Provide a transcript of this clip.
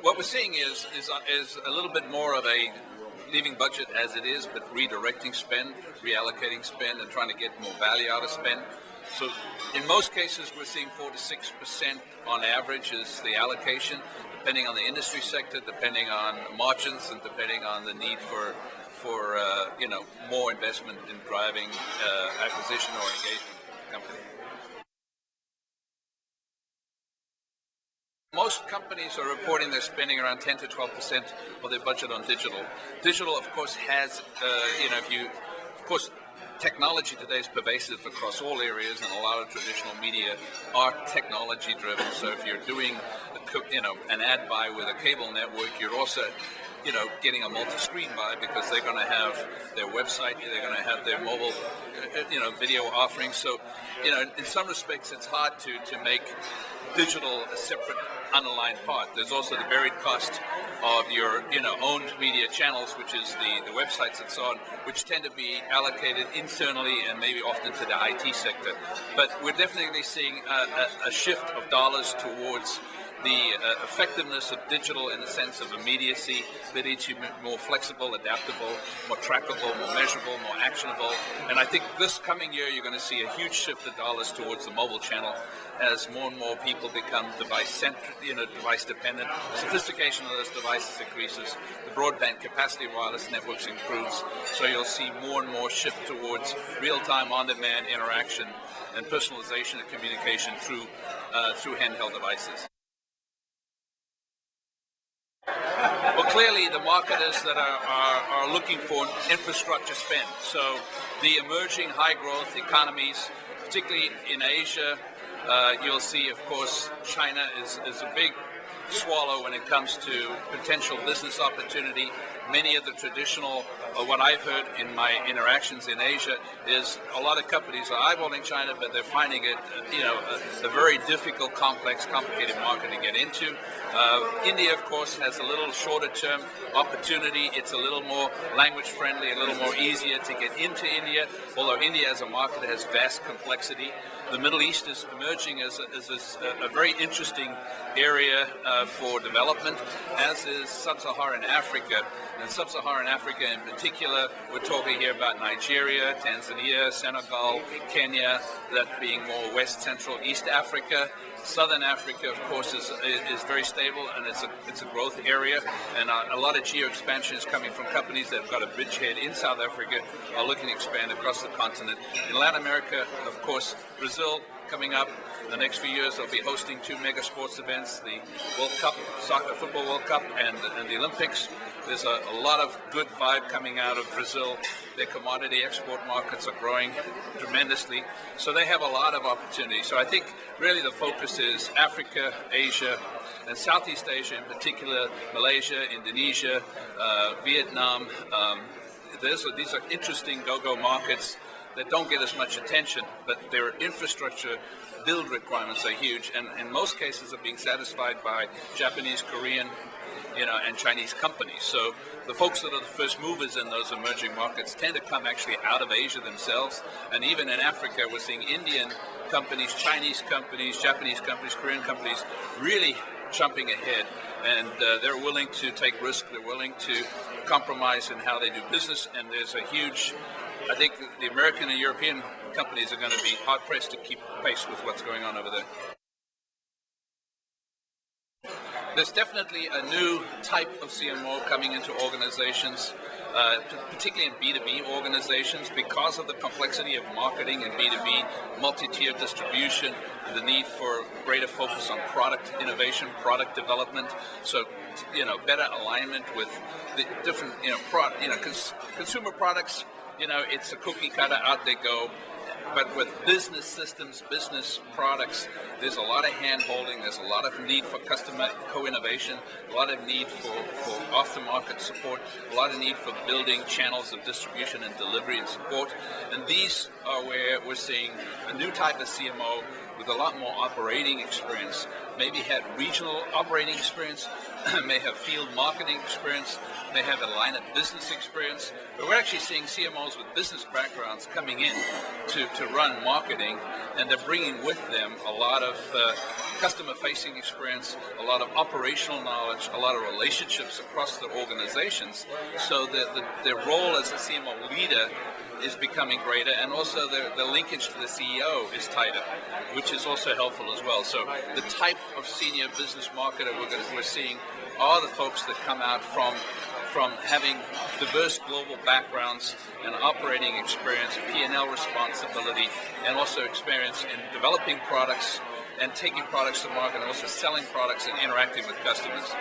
what we're seeing is a little bit more of a leaving budget as it is, but redirecting spend, reallocating spend, and trying to get more value out of spend. So in most cases, we're seeing 4 to 6% on average is the allocation, depending on the industry sector, depending on margins, and depending on the need for more investment in driving acquisition or engagement with the company. Most companies are reporting they're spending around 10 to 12% of their budget on digital. Digital, of course, has, technology today is pervasive across all areas, and a lot of traditional media are technology driven. So if you're doing, an ad buy with a cable network, you're also, getting a multi-screen buy because they're going to have their website, they're going to have their mobile, video offerings. So, in some respects, it's hard to make digital a separate unaligned part. There's also the buried cost of your owned media channels, which is the websites and so on, which tend to be allocated internally and maybe often to the IT sector. But we're definitely seeing a shift of dollars towards the effectiveness of digital in the sense of immediacy, ability to be more flexible, adaptable, more trackable, more measurable, more actionable. And I think this coming year you're going to see a huge shift of dollars towards the mobile channel as more and more people become device-centric, device dependent. Sophistication of those devices increases. The broadband capacity of wireless networks improves. So you'll see more and more shift towards real-time, on-demand interaction and personalization of communication through handheld devices. Well, clearly the marketers that are looking for infrastructure spend. So the emerging high-growth economies, particularly in Asia, you'll see, of course, China is a big swallow when it comes to potential business opportunity. Many of the traditional, what I've heard in my interactions in Asia, is a lot of companies are eyeballing China, but they're finding it, a very difficult, complex, complicated market to get into. India, of course, has a little shorter term opportunity. It's a little more language friendly, a little more easier to get into India, although India as a market has vast complexity. The Middle East is emerging as a very interesting area for development, as is Sub-Saharan Africa. And Sub-Saharan Africa in particular, we're talking here about Nigeria, Tanzania, Senegal, Kenya, that being more West Central East Africa. Southern Africa, of course, is very stable, and it's a growth area, and a lot of geo-expansion is coming from companies that have got a bridgehead in South Africa, are looking to expand across the continent. In Latin America, of course, Brazil coming up. In the next few years, they'll be hosting 2 mega sports events, the World Cup, Soccer Football World Cup, and the Olympics. There's a lot of good vibe coming out of Brazil. Their commodity export markets are growing tremendously, so they have a lot of opportunity. So I think really the focus is Africa, Asia, and Southeast Asia in particular, Malaysia, Indonesia, Vietnam. These are interesting go-go markets that don't get as much attention, but their infrastructure build requirements are huge, and in most cases are being satisfied by Japanese, Korean, and Chinese companies. So the folks that are the first movers in those emerging markets tend to come actually out of Asia themselves. And even in Africa, we're seeing Indian companies, Chinese companies, Japanese companies, Korean companies really jumping ahead. And they're willing to take risk. They're willing to compromise in how they do business. And there's a huge, I think the American and European companies are going to be hard-pressed to keep pace with what's going on over there. There's definitely a new type of CMO coming into organizations, particularly in B2B organizations, because of the complexity of marketing and B2B, multi-tier distribution, the need for greater focus on product innovation, product development. So, better alignment with the different, consumer products. It's a cookie cutter, out they go. But with business systems, business products, there's a lot of hand-holding, there's a lot of need for customer co-innovation, a lot of need for aftermarket support, a lot of need for building channels of distribution and delivery and support. And these are where we're seeing a new type of CMO with a lot more operating experience maybe had regional operating experience, may have field marketing experience, may have a line of business experience. But we're actually seeing CMOs with business backgrounds coming in to run marketing, and they're bringing with them a lot of customer-facing experience, a lot of operational knowledge, a lot of relationships across the organizations, so that their role as a CMO leader is becoming greater, and also the linkage to the CEO is tighter, which is also helpful as well. So the type of senior business marketer we're seeing are the folks that come out from having diverse global backgrounds and operating experience, P&L responsibility, and also experience in developing products and taking products to market, and also selling products and interacting with customers.